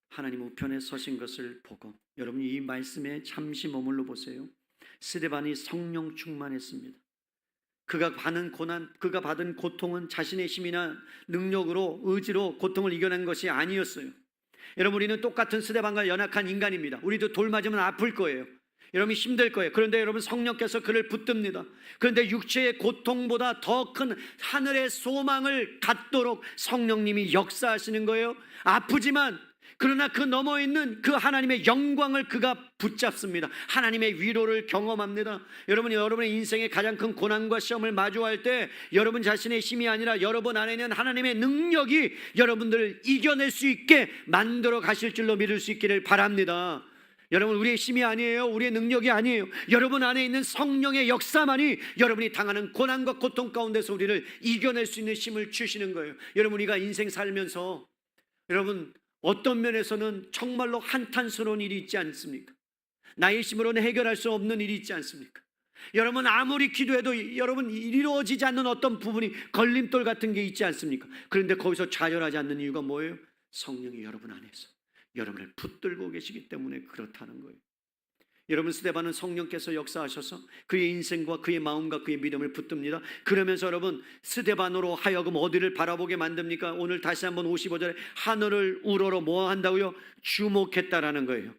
하나님 우편에 서신 것을 보고, 여러분 이 말씀에 잠시 머물러 보세요. 스데반이 성령 충만했습니다. 그가 받은 고난, 그가 받은 고통은 자신의 힘이나 능력으로, 의지로 고통을 이겨낸 것이 아니었어요. 여러분 우리는 똑같은 스데반과 연약한 인간입니다. 우리도 돌 맞으면 아플 거예요. 여러분 힘들 거예요. 그런데 여러분 성령께서 그를 붙듭니다. 그런데 육체의 고통보다 더 큰 하늘의 소망을 갖도록 성령님이 역사하시는 거예요. 아프지만 그러나 그 너머 있는 그 하나님의 영광을 그가 붙잡습니다. 하나님의 위로를 경험합니다. 여러분이 여러분의 인생의 가장 큰 고난과 시험을 마주할 때 여러분 자신의 힘이 아니라 여러분 안에 있는 하나님의 능력이 여러분들을 이겨낼 수 있게 만들어 가실 줄로 믿을 수 있기를 바랍니다. 여러분 우리의 힘이 아니에요. 우리의 능력이 아니에요. 여러분 안에 있는 성령의 역사만이 여러분이 당하는 고난과 고통 가운데서 우리를 이겨낼 수 있는 힘을 주시는 거예요. 여러분 우리가 인생 살면서 여러분 어떤 면에서는 정말로 한탄스러운 일이 있지 않습니까? 나의 힘으로는 해결할 수 없는 일이 있지 않습니까? 여러분 아무리 기도해도 여러분 이루어지지 않는 어떤 부분이 걸림돌 같은 게 있지 않습니까? 그런데 거기서 좌절하지 않는 이유가 뭐예요? 성령이 여러분 안에서 여러분을 붙들고 계시기 때문에 그렇다는 거예요. 여러분, 스데반은 성령께서 역사하셔서 그의 인생과 그의 마음과 그의 믿음을 붙듭니다. 그러면서 여러분, 스데반으로 하여금 어디를 바라보게 만듭니까? 오늘 다시 한번 55절에 하늘을 우러러 뭐 한다고요? 주목했다라는 거예요.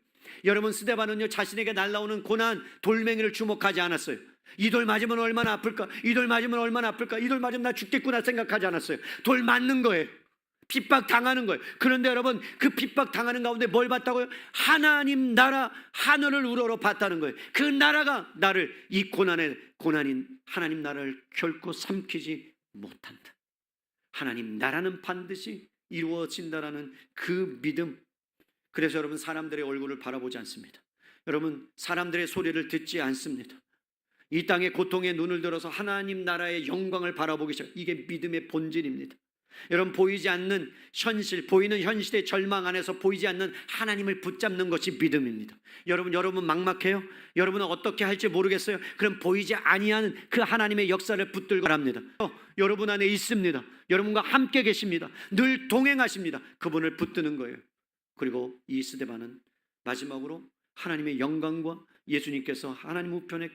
여러분, 스데반은요, 자신에게 날라오는 고난, 돌멩이를 주목하지 않았어요. 이 돌 맞으면 얼마나 아플까? 이 돌 맞으면 얼마나 아플까? 이 돌 맞으면 나 죽겠구나 생각하지 않았어요. 돌 맞는 거예요. 핍박 당하는 거예요. 그런데 여러분, 그 핍박 당하는 가운데 뭘 봤다고요? 하나님 나라, 하늘을 우러러 봤다는 거예요. 그 나라가 나를, 이 고난인 하나님 나라를 결코 삼키지 못한다. 하나님 나라는 반드시 이루어진다라는 그 믿음. 그래서 여러분, 사람들의 얼굴을 바라보지 않습니다. 여러분, 사람들의 소리를 듣지 않습니다. 이 땅의 고통에 눈을 들어서 하나님 나라의 영광을 바라보기 시작. 이게 믿음의 본질입니다. 여러분, 보이지 않는 현실, 보이는 현실의 절망 안에서 보이지 않는 하나님을 붙잡는 것이 믿음입니다. 여러분 막막해요? 여러분은 어떻게 할지 모르겠어요? 그럼 보이지 아니하는 그 하나님의 역사를 붙들고 바랍니다. 여러분 안에 있습니다. 여러분과 함께 계십니다. 늘 동행하십니다. 그분을 붙드는 거예요. 그리고 이 스데반은 마지막으로 하나님의 영광과 예수님께서 하나님 우편에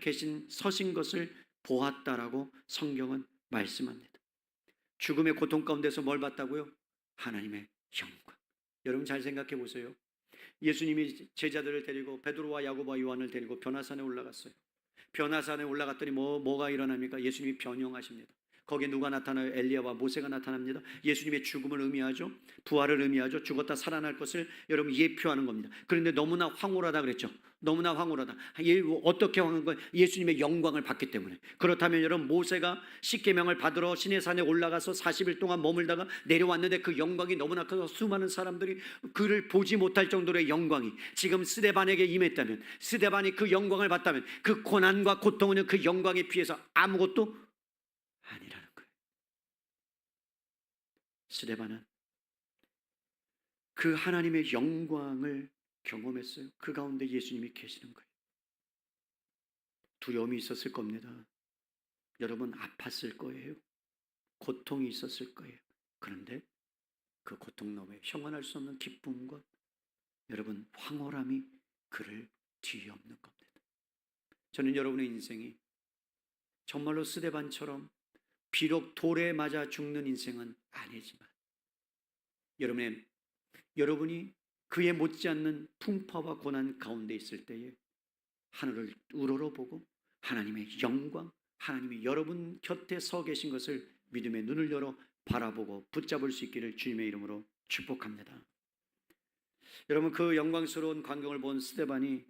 서신 것을 보았다라고 성경은 말씀합니다. 죽음의 고통 가운데서 뭘 봤다고요? 하나님의 영광. 여러분 잘 생각해 보세요. 예수님이 제자들을 데리고 베드로와 야고보와 요한을 데리고 변화산에 올라갔어요. 변화산에 올라갔더니 뭐가 일어납니까? 예수님이 변형하십니다. 거기에 누가 나타나요? 엘리야와 모세가 나타납니다. 예수님의 죽음을 의미하죠. 부활을 의미하죠. 죽었다 살아날 것을 여러분 예표하는 겁니다. 그런데 너무나 황홀하다 그랬죠. 너무나 황홀하다. 어떻게 황홀한 거예요? 예수님의 영광을 받기 때문에. 그렇다면 여러분, 모세가 십계명을 받으러 시내산에 올라가서 40일 동안 머물다가 내려왔는데 그 영광이 너무나 커서 수많은 사람들이 그를 보지 못할 정도의 영광이 지금 스데반에게 임했다면, 스데반이 그 영광을 받다면 그 고난과 고통은 그 영광에 비해서 아무것도 아니라는 거예요. 스데반은 그 하나님의 영광을 경험했어요. 그 가운데 예수님이 계시는 거예요. 두려움이 있었을 겁니다. 여러분, 아팠을 거예요. 고통이 있었을 거예요. 그런데 그 고통 너머에 형언할 수 없는 기쁨과 여러분 황홀함이 그를 뒤엎는 겁니다. 저는 여러분의 인생이 정말로 스데반처럼 비록 돌에 맞아 죽는 인생은 아니지만 여러분이 그에 못지않는 풍파와 고난 가운데 있을 때에 하늘을 우러러보고 하나님의 영광, 하나님이 여러분 곁에 서 계신 것을 믿음의 눈을 열어 바라보고 붙잡을 수 있기를 주님의 이름으로 축복합니다. 여러분, 그 영광스러운 광경을 본 스데반이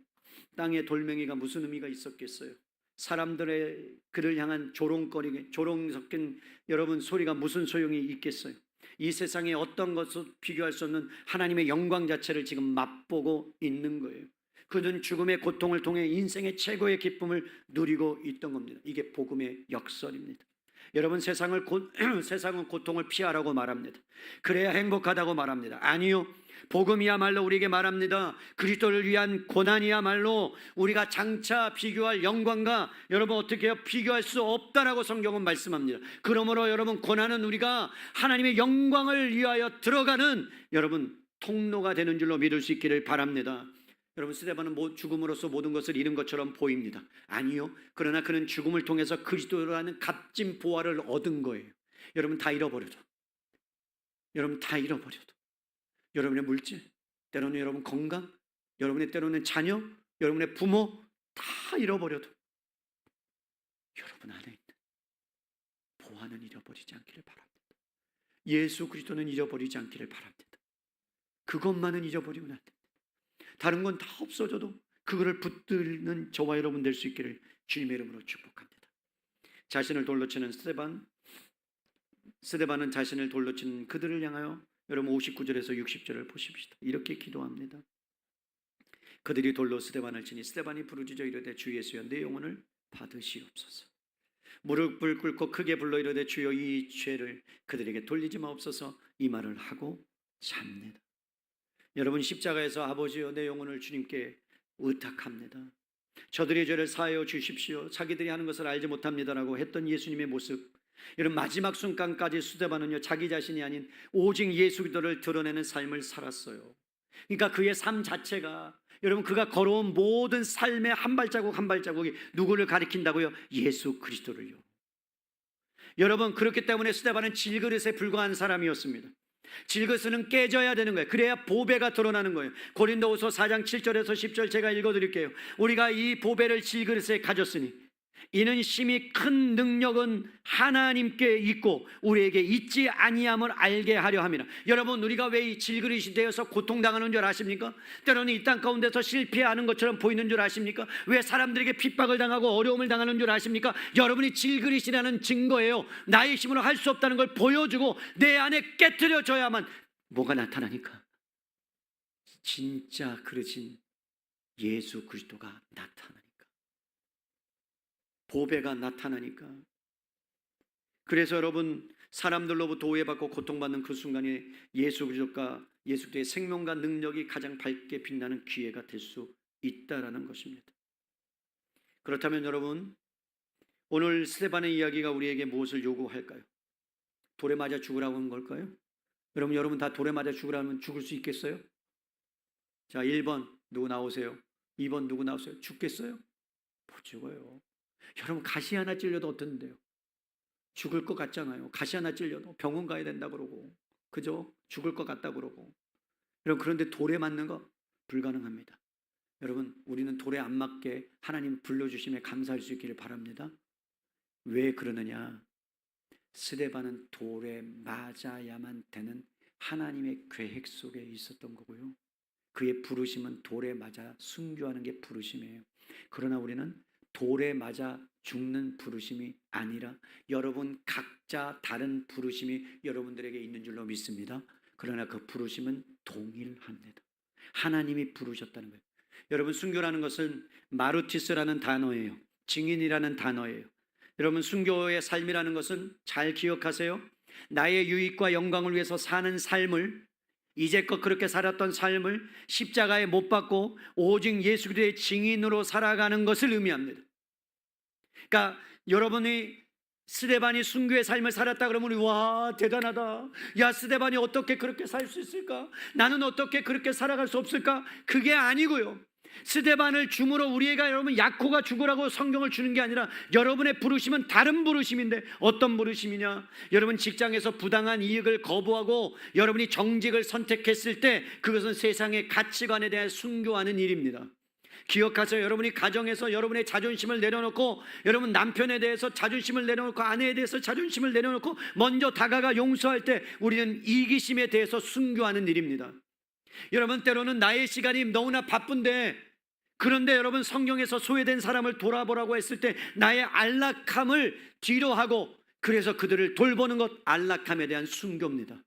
땅에 돌멩이가 무슨 의미가 있었겠어요? 사람들의 그를 향한 조롱 섞인 여러분 소리가 무슨 소용이 있겠어요? 이 세상에 어떤 것을 비교할 수 없는 하나님의 영광 자체를 지금 맛보고 있는 거예요. 그는 죽음의 고통을 통해 인생의 최고의 기쁨을 누리고 있던 겁니다. 이게 복음의 역설입니다. 여러분, 세상은 고통을 피하라고 말합니다. 그래야 행복하다고 말합니다. 아니요, 복음이야말로 우리에게 말합니다. 그리스도를 위한 고난이야말로 우리가 장차 비교할 영광과 여러분 어떻게 해요? 비교할 수 없다라고 성경은 말씀합니다. 그러므로 여러분, 고난은 우리가 하나님의 영광을 위하여 들어가는 여러분 통로가 되는 줄로 믿을 수 있기를 바랍니다. 여러분, 스데반은 죽음으로써 모든 것을 잃은 것처럼 보입니다. 아니요, 그러나 그는 죽음을 통해서 그리스도라는 값진 보화를 얻은 거예요. 여러분, 다 잃어버려도 여러분의 물질, 때로는 여러분 건강, 여러분의 때로는 자녀, 여러분의 부모 다 잃어버려도 여러분 안에 있는 보화는 잃어버리지 않기를 바랍니다. 예수 그리스도는 잃어버리지 않기를 바랍니다. 그것만은 잃어버리면 안 됩니다. 다른 건 다 없어져도 그거를 붙들는 저와 여러분 될 수 있기를 주님의 이름으로 축복합니다. 자신을 돌로 치는 스데반은 자신을 돌로 치는 그들을 향하여 여러분 59절에서 60절을 보십시다. 이렇게 기도합니다. 그들이 돌로 스데반을 치니 스데반이 부르짖어 이르되 주 예수여 내 영혼을 받으시옵소서. 무릎을 꿇고 크게 불러 이르되 주여 이 죄를 그들에게 돌리지 마옵소서. 이 말을 하고 잡니다. 여러분, 십자가에서 아버지여 내 영혼을 주님께 의탁합니다. 저들의 죄를 사하여 주십시오. 자기들이 하는 것을 알지 못합니다라고 했던 예수님의 모습, 여러분 마지막 순간까지 스데반은요 자기 자신이 아닌 오직 예수 그리스도를 드러내는 삶을 살았어요. 그러니까 그의 삶 자체가, 여러분, 그가 걸어온 모든 삶의 한 발자국 한 발자국이 누구를 가리킨다고요? 예수 그리스도를요. 여러분, 그렇기 때문에 스데반은 질그릇에 불과한 사람이었습니다. 질그릇은 깨져야 되는 거예요. 그래야 보배가 드러나는 거예요. 고린도후서 4장 7절에서 10절 제가 읽어드릴게요. 우리가 이 보배를 질그릇에 가졌으니 이는 심히 큰 능력은 하나님께 있고 우리에게 있지 아니함을 알게 하려 함이라. 여러분, 우리가 왜 이 질그릇이 되어서 고통당하는 줄 아십니까? 때로는 이 땅 가운데서 실패하는 것처럼 보이는 줄 아십니까? 왜 사람들에게 핍박을 당하고 어려움을 당하는 줄 아십니까? 여러분이 질그릇이라는 증거예요. 나의 힘으로 할 수 없다는 걸 보여주고 내 안에 깨트려져야만 뭐가 나타나니까? 진짜 그릇인 예수 그리스도가 나타나니까, 보배가 나타나니까. 그래서 여러분, 사람들로부터 오해받고 고통받는 그 순간에 예수 그리스도가, 예수 그리스도의 생명과 능력이 가장 밝게 빛나는 기회가 될 수 있다라는 것입니다. 그렇다면 여러분, 오늘 스데반의 이야기가 우리에게 무엇을 요구할까요? 돌에 맞아 죽으라고 한 걸까요? 여러분 다 돌에 맞아 죽으라면 죽을 수 있겠어요? 자, 1번 누구 나오세요? 2번 누구 나오세요? 죽겠어요? 못 죽어요. 여러분, 가시 하나 찔려도 어떤데요? 죽을 것 같잖아요. 가시 하나 찔려도 병원 가야 된다 그러고, 그죠? 죽을 것 같다 그러고. 여러분, 그런데 돌에 맞는 거 불가능합니다. 여러분, 우리는 돌에 안 맞게 하나님 불러주심에 감사할 수 있기를 바랍니다. 왜 그러느냐? 스데반은 돌에 맞아야만 되는 하나님의 계획 속에 있었던 거고요. 그의 부르심은 돌에 맞아 순교하는 게 부르심이에요. 그러나 우리는 돌에 맞아 죽는 부르심이 아니라 여러분 각자 다른 부르심이 여러분들에게 있는 줄로 믿습니다. 그러나 그 부르심은 동일합니다. 하나님이 부르셨다는 거예요. 여러분, 순교라는 것은 마르티스라는 단어예요. 증인이라는 단어예요. 여러분, 순교의 삶이라는 것은 잘 기억하세요. 나의 유익과 영광을 위해서 사는 삶을, 이제껏 그렇게 살았던 삶을 십자가에 못 박고 오직 예수 그리스도의 증인으로 살아가는 것을 의미합니다. 그러니까 여러분이 스데반이 순교의 삶을 살았다 그러면 와, 대단하다. 야, 스데반이 어떻게 그렇게 살 수 있을까? 나는 어떻게 그렇게 살아갈 수 없을까? 그게 아니고요. 스데반을 줌으로 우리가 여러분 약호가 죽으라고 성경을 주는 게 아니라 여러분의 부르심은 다른 부르심인데, 어떤 부르심이냐? 여러분, 직장에서 부당한 이익을 거부하고 여러분이 정직을 선택했을 때 그것은 세상의 가치관에 대해 순교하는 일입니다. 기억하세요. 여러분이 가정에서 여러분의 자존심을 내려놓고, 여러분 남편에 대해서 자존심을 내려놓고 아내에 대해서 자존심을 내려놓고 먼저 다가가 용서할 때 우리는 이기심에 대해서 순교하는 일입니다. 여러분, 때로는 나의 시간이 너무나 바쁜데, 그런데 여러분 성경에서 소외된 사람을 돌아보라고 했을 때 나의 안락함을 뒤로하고 그래서 그들을 돌보는 것, 안락함에 대한 순교입니다.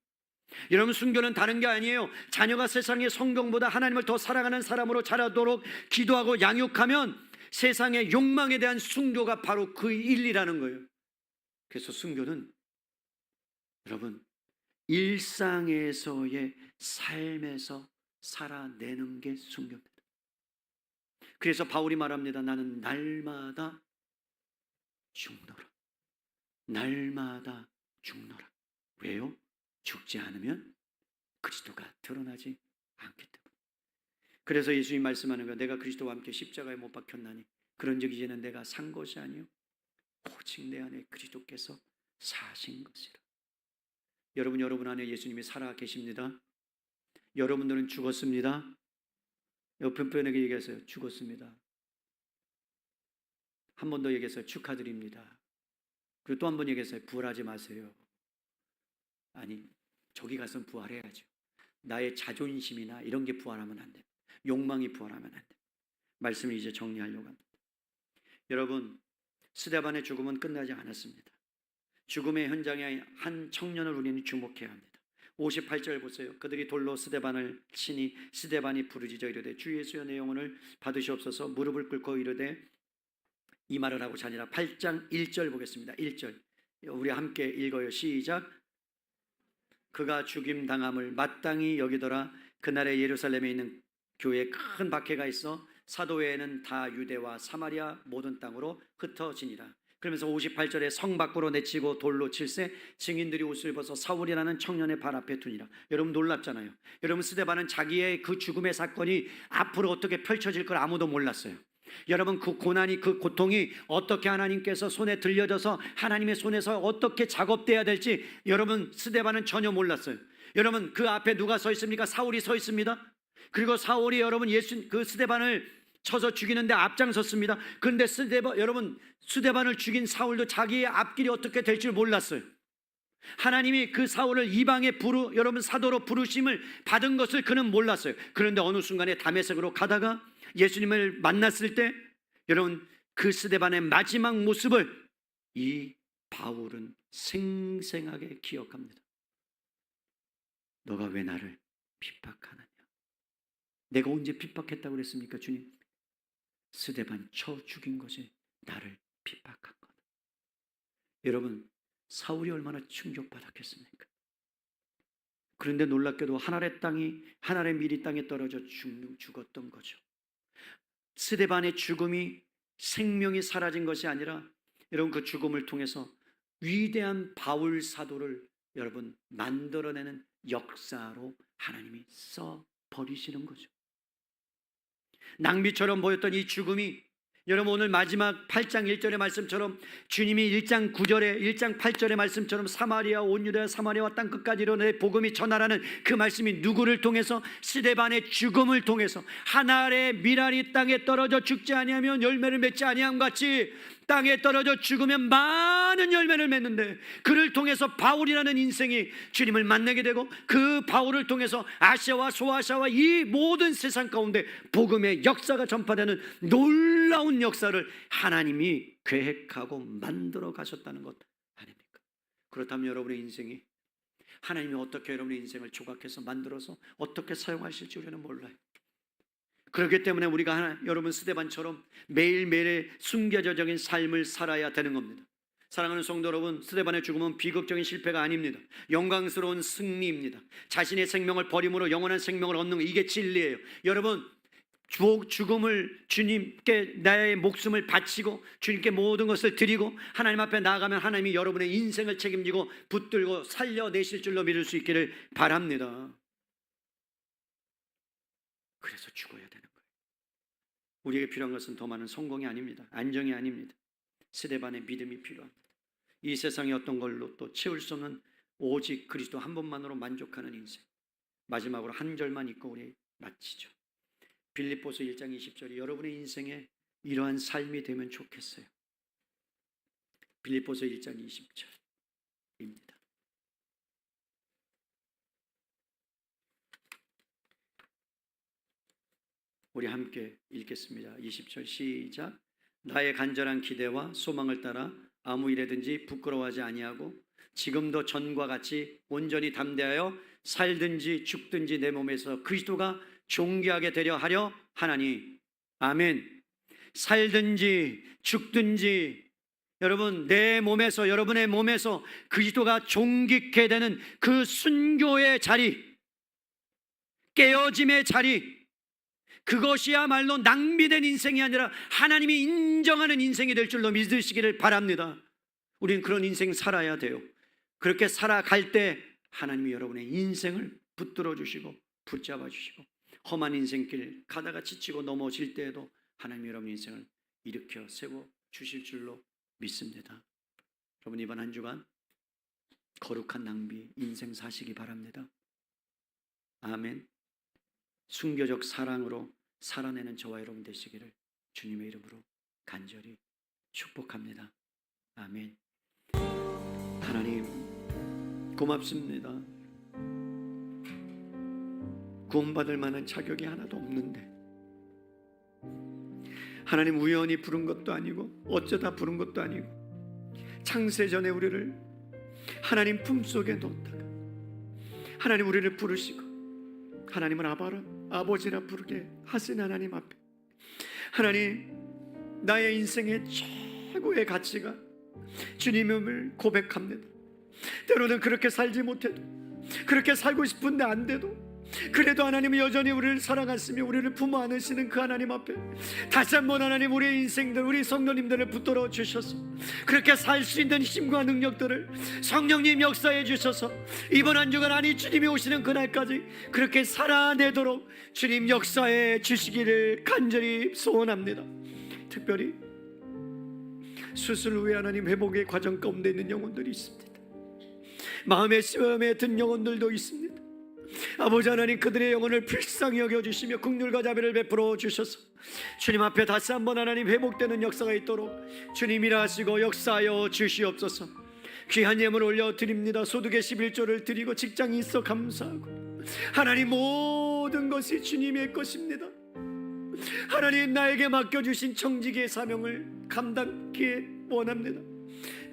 여러분, 순교는 다른 게 아니에요. 자녀가 세상의 성경보다 하나님을 더 사랑하는 사람으로 자라도록 기도하고 양육하면 세상의 욕망에 대한 순교가 바로 그 일이라는 거예요. 그래서 순교는 여러분 일상에서의 삶에서 살아내는 게 순교입니다. 그래서 바울이 말합니다. 나는 날마다 죽노라. 날마다 죽노라. 왜요? 죽지 않으면 그리스도가 드러나지 않기 때문에. 그래서 예수님이 말씀하는 거예요. 내가 그리스도와 함께 십자가에 못 박혔나니 그런즉 이제는 내가 산 것이 아니요 오직 내 안에 그리스도께서 사신 것이라. 여러분 안에 예수님이 살아 계십니다. 여러분들은 죽었습니다. 옆에 분에게 얘기하세요. 죽었습니다. 한 번 더 얘기해서요. 축하드립니다. 그리고 또 한 번 얘기해서요. 부활하지 마세요. 아니, 저기 가서 부활해야죠. 나의 자존심이나 이런 게 부활하면 안 돼요. 욕망이 부활하면 안 돼요. 말씀을 이제 정리하려고 합니다. 여러분, 스데반의 죽음은 끝나지 않았습니다. 죽음의 현장에 한 청년을 우리는 주목해야 합니다. 58절 보세요. 그들이 돌로 스데반을 치니 스데반이 부르짖어 이르되 주 예수여 내 영혼을 받으시옵소서. 무릎을 꿇고 이르되 이 말을 하고 자니라. 8장 1절 보겠습니다. 1절 우리 함께 읽어요. 시작. 그가 죽임당함을 마땅히 여기더라. 그날에 예루살렘에 있는 교회에 큰 박해가 있어 사도 외에는 다 유대와 사마리아 모든 땅으로 흩어지니라. 그러면서 58절에 성 밖으로 내치고 돌로 칠세 증인들이 옷을 벗어 사울이라는 청년의 발 앞에 두니라. 여러분 놀랍잖아요. 여러분 스데반은 자기의 그 죽음의 사건이 앞으로 어떻게 펼쳐질 걸 아무도 몰랐어요. 여러분 그 고난이, 그 고통이 어떻게 하나님께서 손에 들려져서 하나님의 손에서 어떻게 작업돼야 될지 여러분 스데반은 전혀 몰랐어요. 여러분 그 앞에 누가 서 있습니까? 사울이 서 있습니다. 그리고 사울이 여러분 그 스데반을 쳐서 죽이는데 앞장섰습니다. 그런데 여러분 스데반을 죽인 사울도 자기의 앞길이 어떻게 될 줄 몰랐어요. 하나님이 그 사울을 이방의 여러분 사도로 부르심을 받은 것을 그는 몰랐어요. 그런데 어느 순간에 다메섹으로 가다가 예수님을 만났을 때 여러분 그 스데반의 마지막 모습을 이 바울은 생생하게 기억합니다. 너가 왜 나를 핍박하느냐? 내가 언제 핍박했다고 그랬습니까, 주님? 스데반 쳐 죽인 것이 나를 핍박한 것. 여러분 사울이 얼마나 충격받았겠습니까? 그런데 놀랍게도 하늘의 미리 땅에 떨어져 죽었던 거죠. 스데반의 죽음이 생명이 사라진 것이 아니라 여러분 그 죽음을 통해서 위대한 바울 사도를 여러분 만들어내는 역사로 하나님이 써 버리시는 거죠. 낭비처럼 보였던 이 죽음이 여러분 오늘 마지막 8장 1절의 말씀처럼 주님이 1장 9절에 1장 8절의 말씀처럼 사마리아 온 유대와 사마리아와 땅끝까지 이르러 복음이 전하라는 그 말씀이 누구를 통해서 스데반의 죽음을 통해서 하늘의 미랄이 땅에 떨어져 죽지 아니하면 열매를 맺지 아니함 같이 땅에 떨어져 죽으면 많은 열매를 맺는데 그를 통해서 바울이라는 인생이 주님을 만나게 되고 그 바울을 통해서 아시아와 소아시아와 이 모든 세상 가운데 복음의 역사가 전파되는 놀라운 역사를 하나님이 계획하고 만들어 가셨다는 것 아닙니까? 그렇다면 여러분의 인생이 하나님이 어떻게 여러분의 인생을 조각해서 만들어서 어떻게 사용하실지 우리는 몰라요. 그렇기 때문에 우리가 여러분 스데반처럼 매일매일의 순교적인 삶을 살아야 되는 겁니다. 사랑하는 성도 여러분, 스데반의 죽음은 비극적인 실패가 아닙니다. 영광스러운 승리입니다. 자신의 생명을 버림으로 영원한 생명을 얻는 것, 이게 진리예요. 여러분 죽음을 주님께 나의 목숨을 바치고 주님께 모든 것을 드리고 하나님 앞에 나아가면 하나님이 여러분의 인생을 책임지고 붙들고 살려내실 줄로 믿을 수 있기를 바랍니다. 그래서 죽어야 되는 거예요. 우리에게 필요한 것은 더 많은 성공이 아닙니다. 안정이 아닙니다. 스데반의 믿음이 필요합니다. 이 세상의 어떤 걸로 또 채울 수 없는 오직 그리스도 한 분만으로 만족하는 인생. 마지막으로 한 절만 읽고 우리 마치죠. 빌립보서 1장 20절이 여러분의 인생에 이러한 삶이 되면 좋겠어요. 빌립보서 1장 20절입니다. 우리 함께 읽겠습니다. 20절 시작. 나의 간절한 기대와 소망을 따라 아무 일에든지 부끄러워하지 아니하고 지금도 전과 같이 온전히 담대하여 살든지 죽든지 내 몸에서 그리스도가 존귀하게 되려 하려 하나니. 아멘. 살든지 죽든지 여러분 내 몸에서 여러분의 몸에서 그리스도가 존귀케 되는 그 순교의 자리, 깨어짐의 자리, 그것이야말로 낭비된 인생이 아니라 하나님이 인정하는 인생이 될 줄로 믿으시기를 바랍니다. 우리는 그런 인생 살아야 돼요. 그렇게 살아갈 때 하나님이 여러분의 인생을 붙들어 주시고 붙잡아 주시고 험한 인생길 가다가 지치고 넘어질 때에도 하나님이 여러분의 인생을 일으켜 세워 주실 줄로 믿습니다. 여러분 이번 한 주간 거룩한 낭비 인생 사시기 바랍니다. 아멘. 순교적 사랑으로 살아내는 저와 여러분 되시기를 주님의 이름으로 간절히 축복합니다. 아멘. 하나님 고맙습니다. 구원받을 만한 자격이 하나도 없는데 하나님 우연히 부른 것도 아니고 어쩌다 부른 것도 아니고 창세전에 우리를 하나님 품속에 놓다가 하나님 우리를 부르시고 하나님은 아버지라 부르게 하신 하나님 앞에 하나님 나의 인생의 최고의 가치가 주님임을 고백합니다. 때로는 그렇게 살지 못해도 그렇게 살고 싶은데 안 돼도 그래도 하나님은 여전히 우리를 사랑하시며 우리를 품어 안으시는 그 하나님 앞에 다시 한번 하나님, 우리의 인생들, 우리 성도님들을 붙들어 주셔서 그렇게 살 수 있는 힘과 능력들을 성령님 역사해 주셔서 이번 한 주간, 아니 주님이 오시는 그날까지 그렇게 살아내도록 주님 역사해 주시기를 간절히 소원합니다. 특별히 수술 후에 하나님 회복의 과정 가운데 있는 영혼들이 있습니다. 마음의 시험에 든 영혼들도 있습니다. 아버지 하나님, 그들의 영혼을 불쌍히 여겨주시며 긍휼과 자비를 베풀어 주셔서 주님 앞에 다시 한번 하나님 회복되는 역사가 있도록 주님 일하시고 역사하여 주시옵소서. 귀한 예물 올려드립니다. 소득의 11조를 드리고 직장이 있어 감사하고, 하나님 모든 것이 주님의 것입니다. 하나님, 나에게 맡겨주신 청지기의 사명을 감당하기에 원합니다.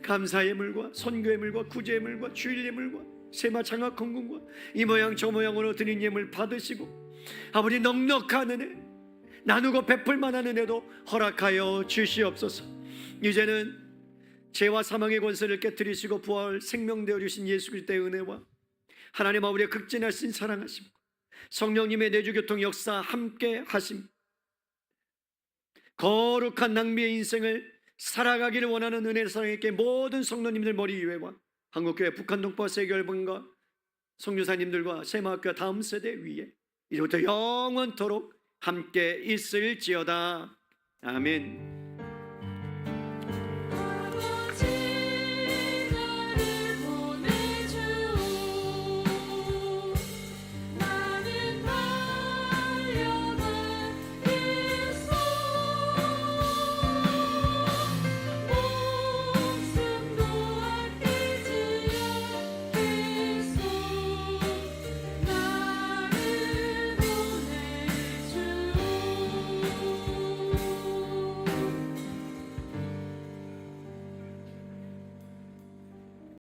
감사 예물과 선교 예물과 구제 예물과 주일 예물과 세마 장학 헌금과 이 모양 저 모양으로 드린 예물 받으시고, 아버지 넉넉한 은혜, 나누고 베풀 만한 은혜도 허락하여 주시옵소서. 이제는 죄와 사망의 권세를 깨뜨리시고 부활 생명되어 주신 예수 그리스도의 은혜와 하나님 아버지의 극진하신 사랑하심, 성령님의 내주교통 역사 함께 하심, 거룩한 낭비의 인생을 살아가기를 원하는 은혜의 사랑에게 모든 성도님들 머리 위에와 한국교회 북한동포 세계열방과 성교사님들과 세마학교 다음 세대 위에 이제부터 영원토록 함께 있을지어다. 아멘.